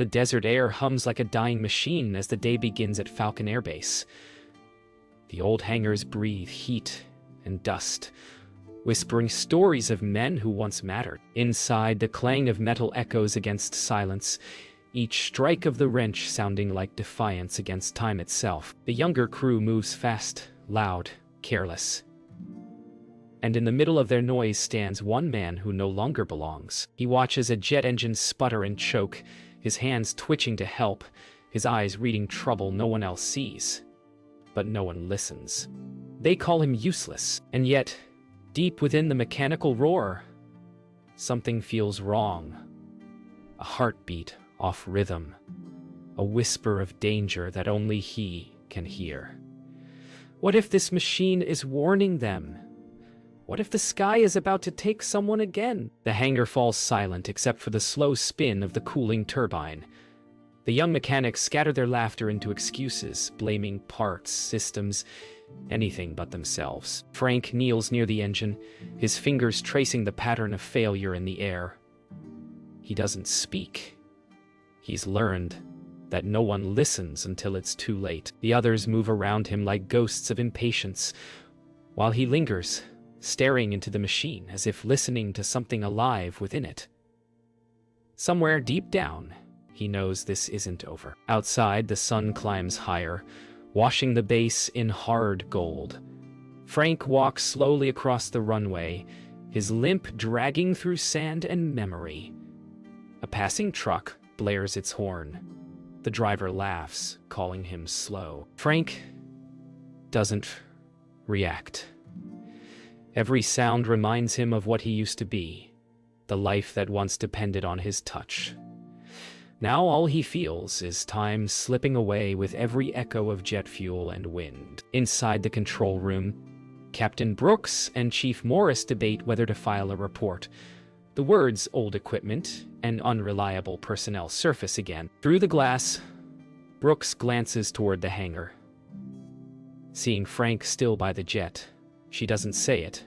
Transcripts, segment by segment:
The desert air hums like a dying machine as the day begins at Falcon Air Base. The old hangars breathe heat and dust, whispering stories of men who once mattered. Inside, the clang of metal echoes against silence, each strike of the wrench sounding like defiance against time itself. The younger crew moves fast, loud, careless. And in the middle of their noise stands one man who no longer belongs. He watches a jet engine sputter and choke, his hands twitching to help, his eyes reading trouble no one else sees. But no one listens. They call him useless, and yet, deep within the mechanical roar, something feels wrong. A heartbeat off rhythm, a whisper of danger that only he can hear. What if this machine is warning them? What if the sky is about to take someone again? The hangar falls silent except for the slow spin of the cooling turbine. The young mechanics scatter their laughter into excuses, blaming parts, systems, anything but themselves. Frank kneels near the engine, his fingers tracing the pattern of failure in the air. He doesn't speak. He's learned that no one listens until it's too late. The others move around him like ghosts of impatience, while he lingers, staring into the machine as if listening to something alive within it. Somewhere deep down, he knows this isn't over. Outside, the sun climbs higher, washing the base in hard gold. Frank walks slowly across the runway, his limp dragging through sand and memory. A passing truck blares its horn. The driver laughs, calling him slow. Frank doesn't react. Every sound reminds him of what he used to be, the life that once depended on his touch. Now all he feels is time slipping away with every echo of jet fuel and wind. Inside the control room, Captain Brooks and Chief Morris debate whether to file a report. The words "old equipment" and "unreliable personnel" surface again. Through the glass, Brooks glances toward the hangar. Seeing Frank still by the jet, she doesn't say it.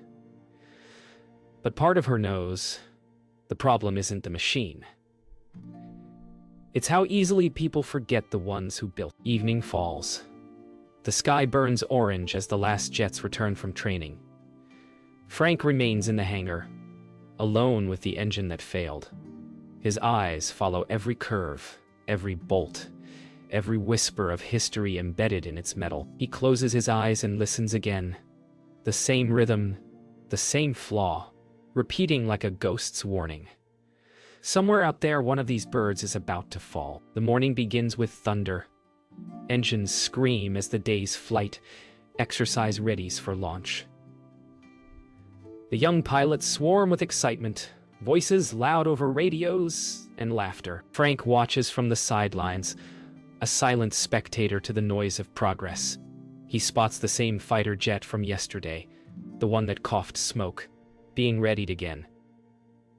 But part of her knows the problem isn't the machine. It's how easily people forget the ones who built. Evening falls. The sky burns orange as the last jets return from training. Frank remains in the hangar, alone with the engine that failed. His eyes follow every curve, every bolt, every whisper of history embedded in its metal. He closes his eyes and listens again. The same rhythm, the same flaw, repeating like a ghost's warning. Somewhere out there, one of these birds is about to fall. The morning begins with thunder. Engines scream as the day's flight exercise readies for launch. The young pilots swarm with excitement, voices loud over radios and laughter. Frank watches from the sidelines, a silent spectator to the noise of progress. He spots the same fighter jet from yesterday, the one that coughed smoke, being readied again.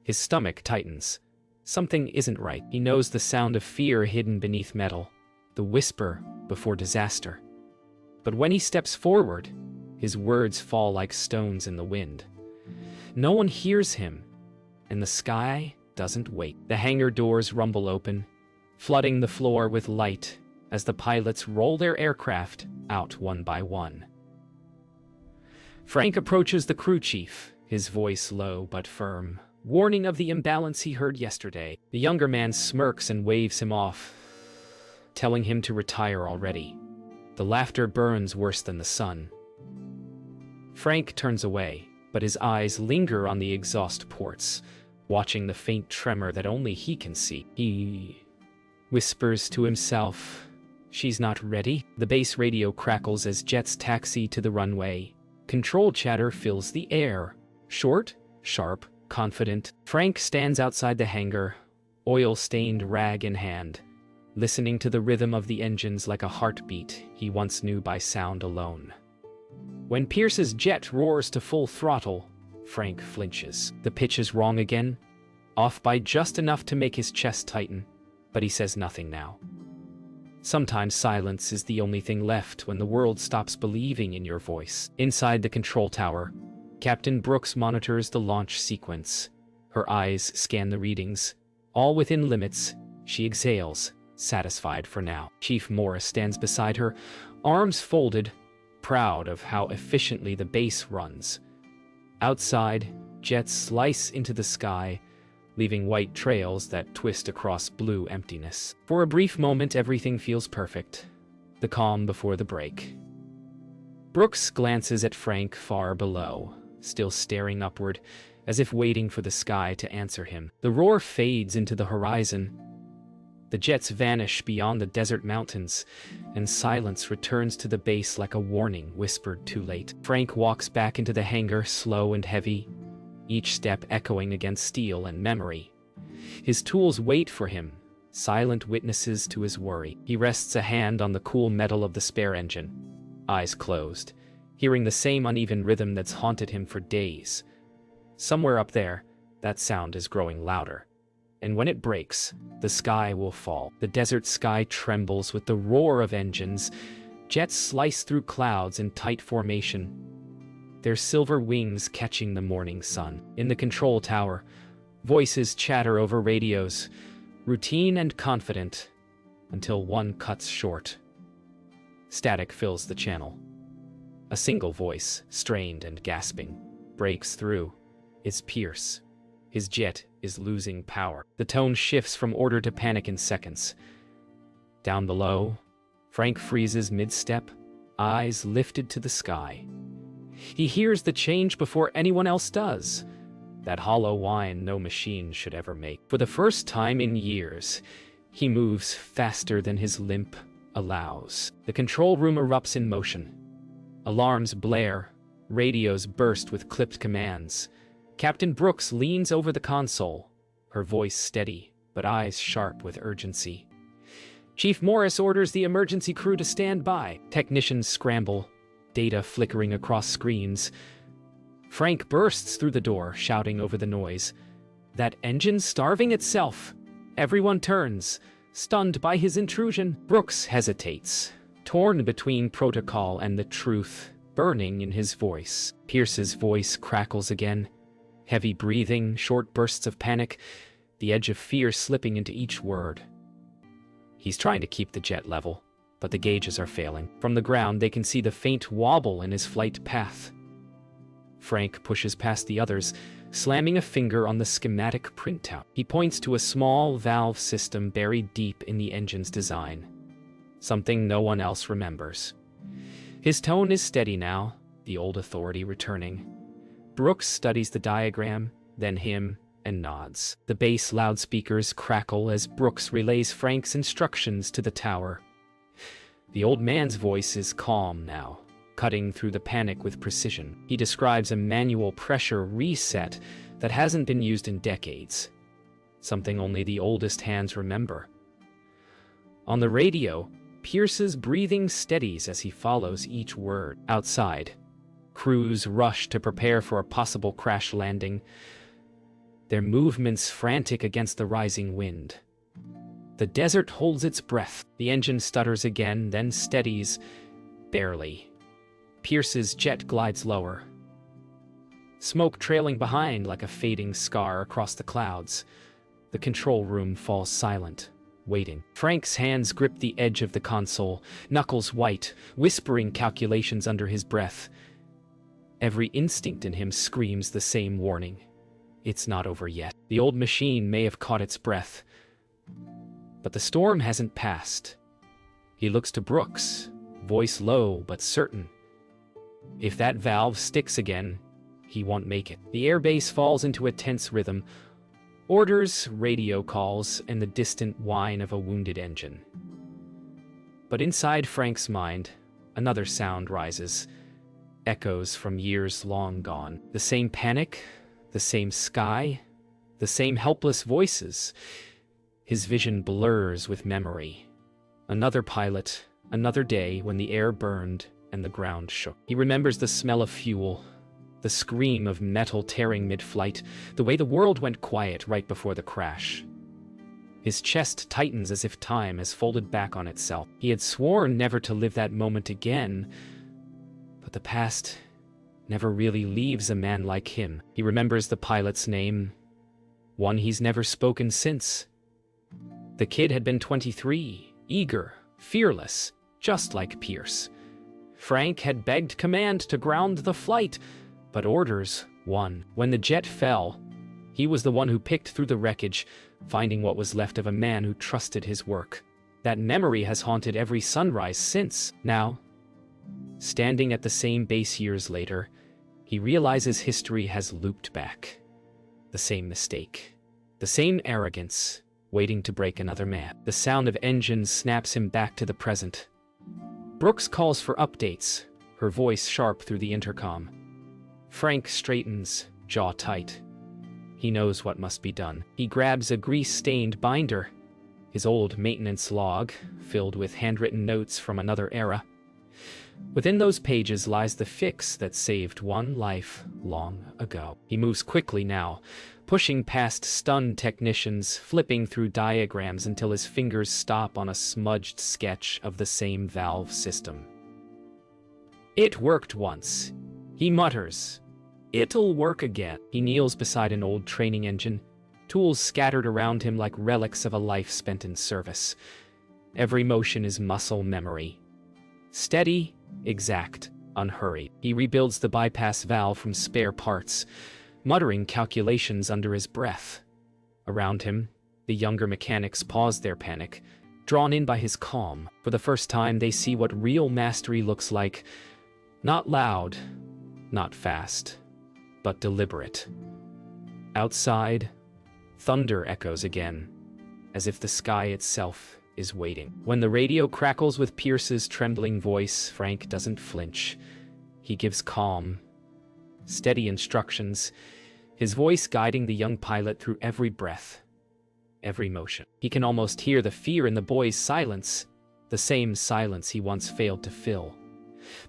His stomach tightens. Something isn't right. He knows the sound of fear hidden beneath metal, the whisper before disaster. But when he steps forward, his words fall like stones in the wind. No one hears him, and the sky doesn't wait. The hangar doors rumble open, flooding the floor with light as the pilots roll their aircraft out one by one. Frank approaches the crew chief, his voice low but firm, warning of the imbalance he heard yesterday. The younger man smirks and waves him off, telling him to retire already. The laughter burns worse than the sun. Frank turns away, but his eyes linger on the exhaust ports, watching the faint tremor that only he can see. He whispers to himself, "She's not ready." The base radio crackles as jets taxi to the runway. Control chatter fills the air. Short, sharp, confident. Frank stands outside the hangar, oil-stained rag in hand, listening to the rhythm of the engines like a heartbeat he once knew by sound alone. When Pierce's jet roars to full throttle, Frank flinches. The pitch is wrong again, off by just enough to make his chest tighten, but he says nothing now. Sometimes silence is the only thing left when the world stops believing in your voice. Inside the control tower, Captain Brooks monitors the launch sequence. Her eyes scan the readings, all within limits, She exhales, satisfied for now. Chief Morris stands beside her, arms folded, proud of how efficiently the base runs. Outside, jets slice into the sky, leaving white trails that twist across blue emptiness. For a brief moment, everything feels perfect. The calm before the break. Brooks glances at Frank far below, still staring upward, as if waiting for the sky to answer him. The roar fades into the horizon. The jets vanish beyond the desert mountains, and silence returns to the base like a warning whispered too late. Frank walks back into the hangar, slow and heavy, each step echoing against steel and memory. His tools wait for him, silent witnesses to his worry. He rests a hand on the cool metal of the spare engine, eyes closed, hearing the same uneven rhythm that's haunted him for days. Somewhere up there, that sound is growing louder. And when it breaks, the sky will fall. The desert sky trembles with the roar of engines. Jets slice through clouds in tight formation, their silver wings catching the morning sun. In the control tower, voices chatter over radios, routine and confident, until one cuts short. Static fills the channel. A single voice, strained and gasping, breaks through. It's Pierce. His jet is losing power. The tone shifts from order to panic in seconds. Down below, Frank freezes mid-step, eyes lifted to the sky. He hears the change before anyone else does. That hollow whine no machine should ever make. For the first time in years, he moves faster than his limp allows. The control room erupts in motion. Alarms blare, radios burst with clipped commands. Captain Brooks leans over the console, her voice steady, but eyes sharp with urgency. Chief Morris orders the emergency crew to stand by. Technicians scramble, data flickering across screens. Frank bursts through the door, shouting over the noise. That engine's starving itself. Everyone turns, stunned by his intrusion. Brooks hesitates, torn between protocol and the truth, burning in his voice. Pierce's voice crackles again. Heavy breathing, short bursts of panic, the edge of fear slipping into each word. He's trying to keep the jet level, but the gauges are failing. From the ground, they can see the faint wobble in his flight path. Frank pushes past the others, slamming a finger on the schematic printout. He points to a small valve system buried deep in the engine's design, something no one else remembers. His tone is steady now, the old authority returning. Brooks studies the diagram, then him, and nods. The base loudspeakers crackle as Brooks relays Frank's instructions to the tower. The old man's voice is calm now, cutting through the panic with precision. He describes a manual pressure reset that hasn't been used in decades, something only the oldest hands remember. On the radio, Pierce's breathing steadies as he follows each word. Outside, crews rush to prepare for a possible crash landing, their movements frantic against the rising wind. The desert holds its breath. The engine stutters again, then steadies, barely. Pierce's jet glides lower, smoke trailing behind like a fading scar across the clouds. The control room falls silent, waiting. Frank's hands grip the edge of the console, knuckles white, whispering calculations under his breath. Every instinct in him screams the same warning. It's not over yet. The old machine may have caught its breath, but the storm hasn't passed. He looks to Brooks, voice low but certain. If that valve sticks again, he won't make it. The airbase falls into a tense rhythm. Orders, radio calls, and the distant whine of a wounded engine. But inside Frank's mind, another sound rises. Echoes from years long gone. The same panic, the same sky, the same helpless voices. His vision blurs with memory. Another pilot, another day when the air burned and the ground shook. He remembers the smell of fuel, the scream of metal tearing mid-flight, the way the world went quiet right before the crash. His chest tightens as if time has folded back on itself. He had sworn never to live that moment again, but the past never really leaves a man like him. He remembers the pilot's name, one he's never spoken since. The kid had been 23, eager, fearless, just like Pierce. Frank had begged command to ground the flight, but orders won. When the jet fell, he was the one who picked through the wreckage, finding what was left of a man who trusted his work. That memory has haunted every sunrise since. Now, standing at the same base years later, he realizes history has looped back. The same mistake, the same arrogance, waiting to break another man. The sound of engines snaps him back to the present. Brooks calls for updates, her voice sharp through the intercom. Frank straightens, jaw tight. He knows what must be done. He grabs a grease-stained binder, his old maintenance log, filled with handwritten notes from another era. Within those pages lies the fix that saved one life long ago. He moves quickly now, pushing past stunned technicians, flipping through diagrams until his fingers stop on a smudged sketch of the same valve system. It worked once, he mutters. It'll work again. He kneels beside an old training engine, tools scattered around him like relics of a life spent in service. Every motion is muscle memory. Steady, exact, unhurried. He rebuilds the bypass valve from spare parts, muttering calculations under his breath. Around him, the younger mechanics pause their panic, drawn in by his calm. For the first time, they see what real mastery looks like. Not loud, not fast, but deliberate. Outside, thunder echoes again, as if the sky itself is waiting. When the radio crackles with Pierce's trembling voice, Frank doesn't flinch. He gives calm, steady instructions, his voice guiding the young pilot through every breath, every motion. He can almost hear the fear in the boy's silence, the same silence he once failed to fill.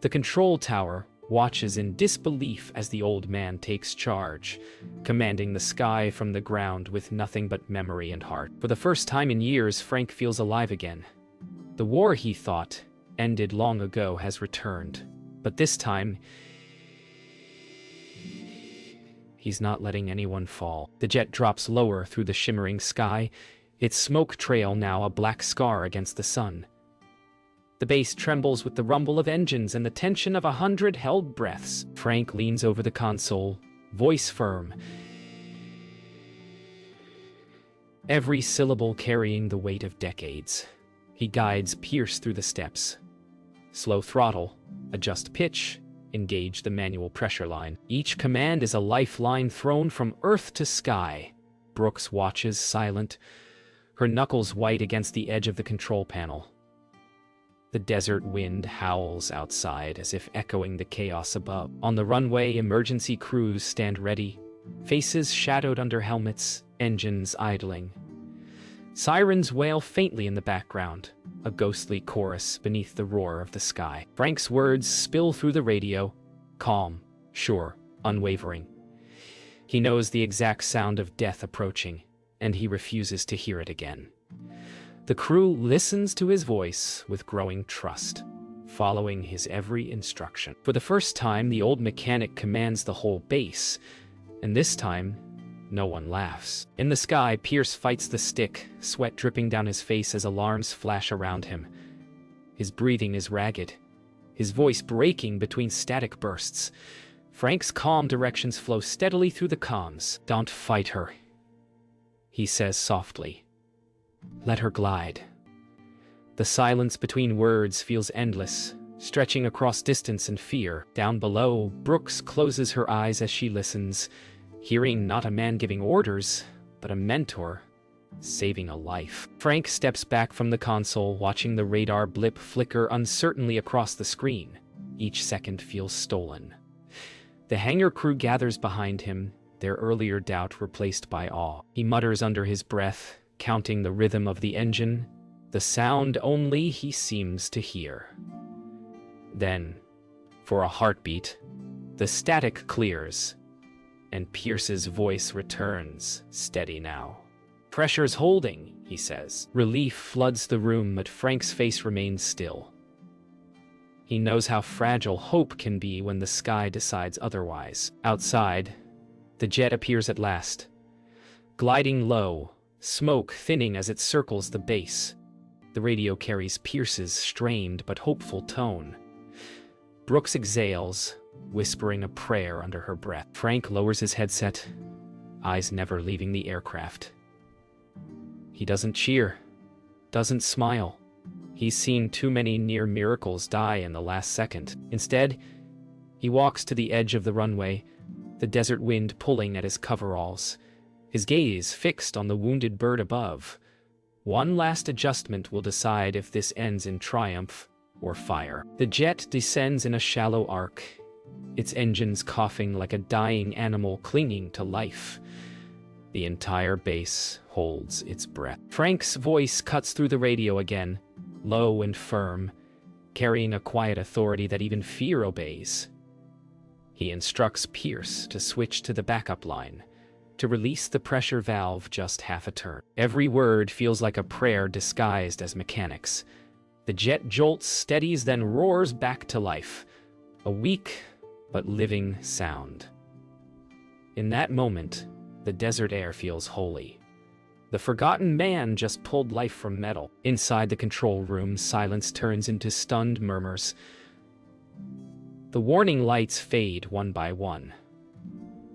The control tower watches in disbelief as the old man takes charge, commanding the sky from the ground with nothing but memory and heart. For the first time in years, Frank feels alive again. The war he thought ended long ago has returned, but this time, he's not letting anyone fall. The jet drops lower through the shimmering sky, its smoke trail now a black scar against the sun. The base trembles with the rumble of engines and the tension of 100 held breaths. Frank leans over the console, voice firm, every syllable carrying the weight of decades. He guides Pierce through the steps. Slow throttle, adjust pitch, engage the manual pressure line. Each command is a lifeline thrown from earth to sky. Brooks watches, silent, her knuckles white against the edge of the control panel. The desert wind howls outside as if echoing the chaos above. On the runway, emergency crews stand ready, faces shadowed under helmets, engines idling. Sirens wail faintly in the background, a ghostly chorus beneath the roar of the sky. Frank's words spill through the radio, calm, sure, unwavering. He knows the exact sound of death approaching, and he refuses to hear it again. The crew listens to his voice with growing trust, following his every instruction. For the first time, the old mechanic commands the whole base, and this time, no one laughs. In the sky, Pierce fights the stick, sweat dripping down his face as alarms flash around him. His breathing is ragged, his voice breaking between static bursts. Frank's calm directions flow steadily through the comms. "Don't fight her," he says softly. "Let her glide." The silence between words feels endless, stretching across distance and fear. Down below, Brooks closes her eyes as she listens, hearing not a man giving orders, but a mentor saving a life. Frank steps back from the console, watching the radar blip flicker uncertainly across the screen. Each second feels stolen. The hangar crew gathers behind him, their earlier doubt replaced by awe. He mutters under his breath, counting the rhythm of the engine, the sound only he seems to hear. Then, for a heartbeat, the static clears, and Pierce's voice returns, steady now. "Pressure's holding," he says. Relief floods the room, but Frank's face remains still. He knows how fragile hope can be when the sky decides otherwise. Outside, the jet appears at last, gliding low, smoke thinning as it circles the base. The radio carries Pierce's strained but hopeful tone. Brooks exhales, whispering a prayer under her breath. Frank lowers his headset, eyes never leaving the aircraft. He doesn't cheer, doesn't smile. He's seen too many near miracles die in the last second. Instead, he walks to the edge of the runway, the desert wind pulling at his coveralls, his gaze fixed on the wounded bird above. One last adjustment will decide if this ends in triumph or fire. The jet descends in a shallow arc, its engines coughing like a dying animal clinging to life. The entire base holds its breath. Frank's voice cuts through the radio again, low and firm, carrying a quiet authority that even fear obeys. He instructs Pierce to switch to the backup line, to release the pressure valve just half a turn. Every word feels like a prayer disguised as mechanics. The jet jolts, steadies, then roars back to life, a weak but living sound. In that moment, the desert air feels holy. The forgotten man just pulled life from metal. Inside the control room, silence turns into stunned murmurs. The warning lights fade one by one.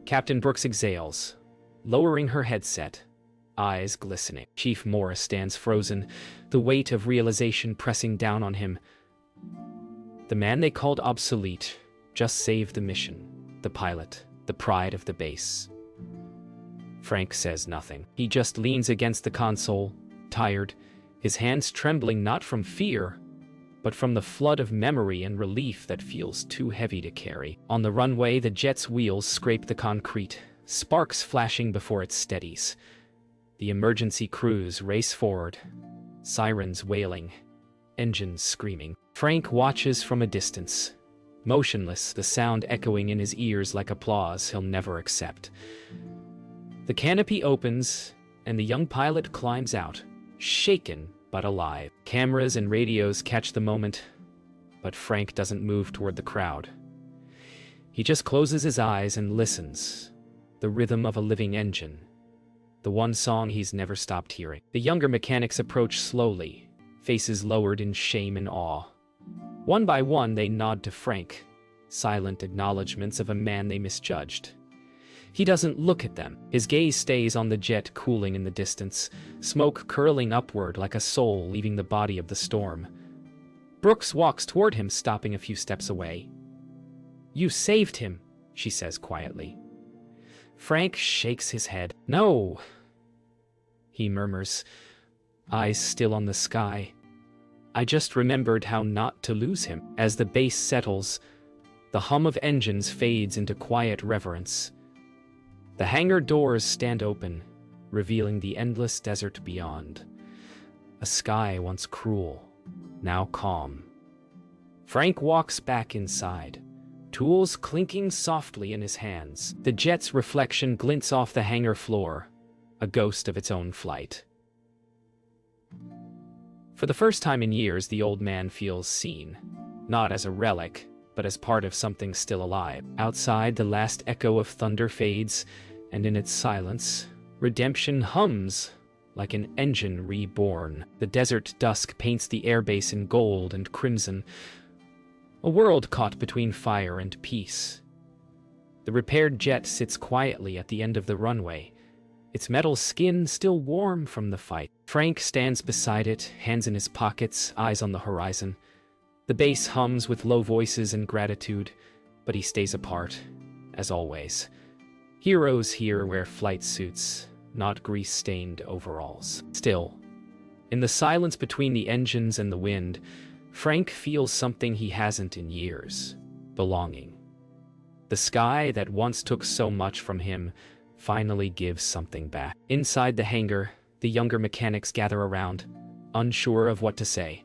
Captain Brooks exhales, lowering her headset, eyes glistening. Chief Morris stands frozen, the weight of realization pressing down on him. The man they called obsolete just saved the mission, the pilot, the pride of the base. Frank says nothing. He just leans against the console, tired, his hands trembling not from fear, but from the flood of memory and relief that feels too heavy to carry. On the runway, the jet's wheels scrape the concrete, sparks flashing before it steadies. The emergency crews race forward, sirens wailing, engines screaming. Frank watches from a distance, motionless, the sound echoing in his ears like applause he'll never accept. The canopy opens, and the young pilot climbs out, shaken but alive. Cameras and radios catch the moment, but Frank doesn't move toward the crowd. He just closes his eyes and listens, the rhythm of a living engine, the one song he's never stopped hearing. The younger mechanics approach slowly, faces lowered in shame and awe. One by one, they nod to Frank, silent acknowledgments of a man they misjudged. He doesn't look at them. His gaze stays on the jet cooling in the distance, smoke curling upward like a soul leaving the body of the storm. Brooks walks toward him, stopping a few steps away. "You saved him," she says quietly. Frank shakes his head. "No," he murmurs, eyes still on the sky. "I just remembered how not to lose him." As the base settles, the hum of engines fades into quiet reverence. The hangar doors stand open, revealing the endless desert beyond. A sky once cruel, now calm. Frank walks back inside, tools clinking softly in his hands. The jet's reflection glints off the hangar floor, a ghost of its own flight. For the first time in years, the old man feels seen, not as a relic, but as part of something still alive. Outside, the last echo of thunder fades, and in its silence, redemption hums like an engine reborn. The desert dusk paints the airbase in gold and crimson, a world caught between fire and peace. The repaired jet sits quietly at the end of the runway, its metal skin still warm from the fight. Frank stands beside it, hands in his pockets, eyes on the horizon. The base hums with low voices and gratitude, but he stays apart, as always. Heroes here wear flight suits, not grease-stained overalls. Still, in the silence between the engines and the wind, Frank feels something he hasn't in years: belonging. The sky that once took so much from him finally gives something back. Inside the hangar, the younger mechanics gather around, unsure of what to say.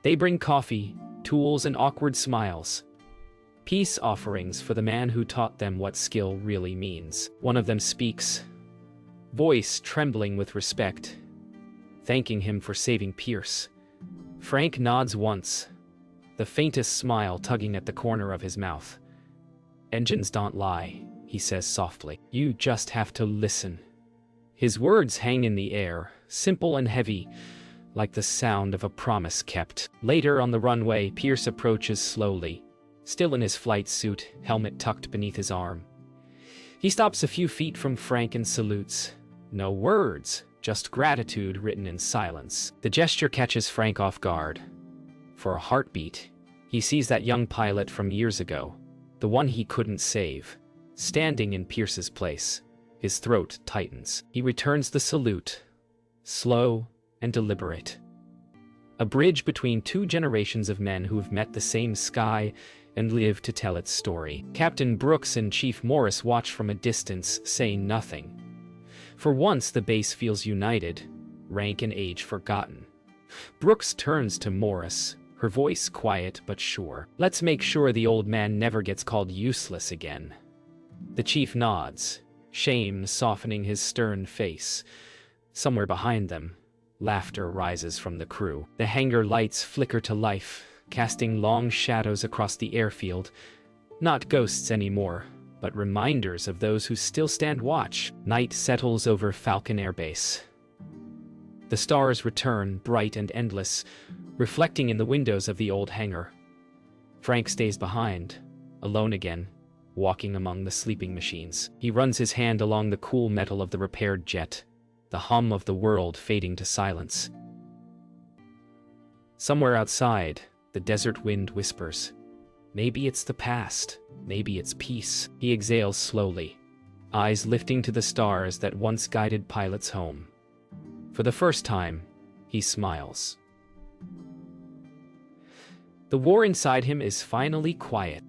They bring coffee, tools, and awkward smiles. Peace offerings for the man who taught them what skill really means. One of them speaks, voice trembling with respect, thanking him for saving Pierce. Frank nods once, the faintest smile tugging at the corner of his mouth. "Engines don't lie," he says softly. "You just have to listen." His words hang in the air, simple and heavy, like the sound of a promise kept. Later on the runway, Pierce approaches slowly, still in his flight suit, helmet tucked beneath his arm. He stops a few feet from Frank and salutes. No words, just gratitude written in silence. The gesture catches Frank off guard. For a heartbeat, he sees that young pilot from years ago, the one he couldn't save, standing in Pierce's place. His throat tightens. He returns the salute, slow and deliberate. A bridge between two generations of men who've met the same sky and live to tell its story. Captain Brooks and Chief Morris watch from a distance, saying nothing. For once, the base feels united, rank and age forgotten. Brooks turns to Morris, her voice quiet but sure. "Let's make sure the old man never gets called useless again." The chief nods, shame softening his stern face. Somewhere behind them, laughter rises from the crew. The hangar lights flicker to life, casting long shadows across the airfield. Not ghosts anymore, but reminders of those who still stand watch. Night settles over Falcon Air Base. The stars return, bright and endless, reflecting in the windows of the old hangar. Frank stays behind, alone again, walking among the sleeping machines. He runs his hand along the cool metal of the repaired jet, the hum of the world fading to silence. Somewhere outside, the desert wind whispers. Maybe it's the past, maybe it's peace. He exhales slowly, eyes lifting to the stars that once guided pilots home. For the first time, he smiles. The war inside him is finally quiet.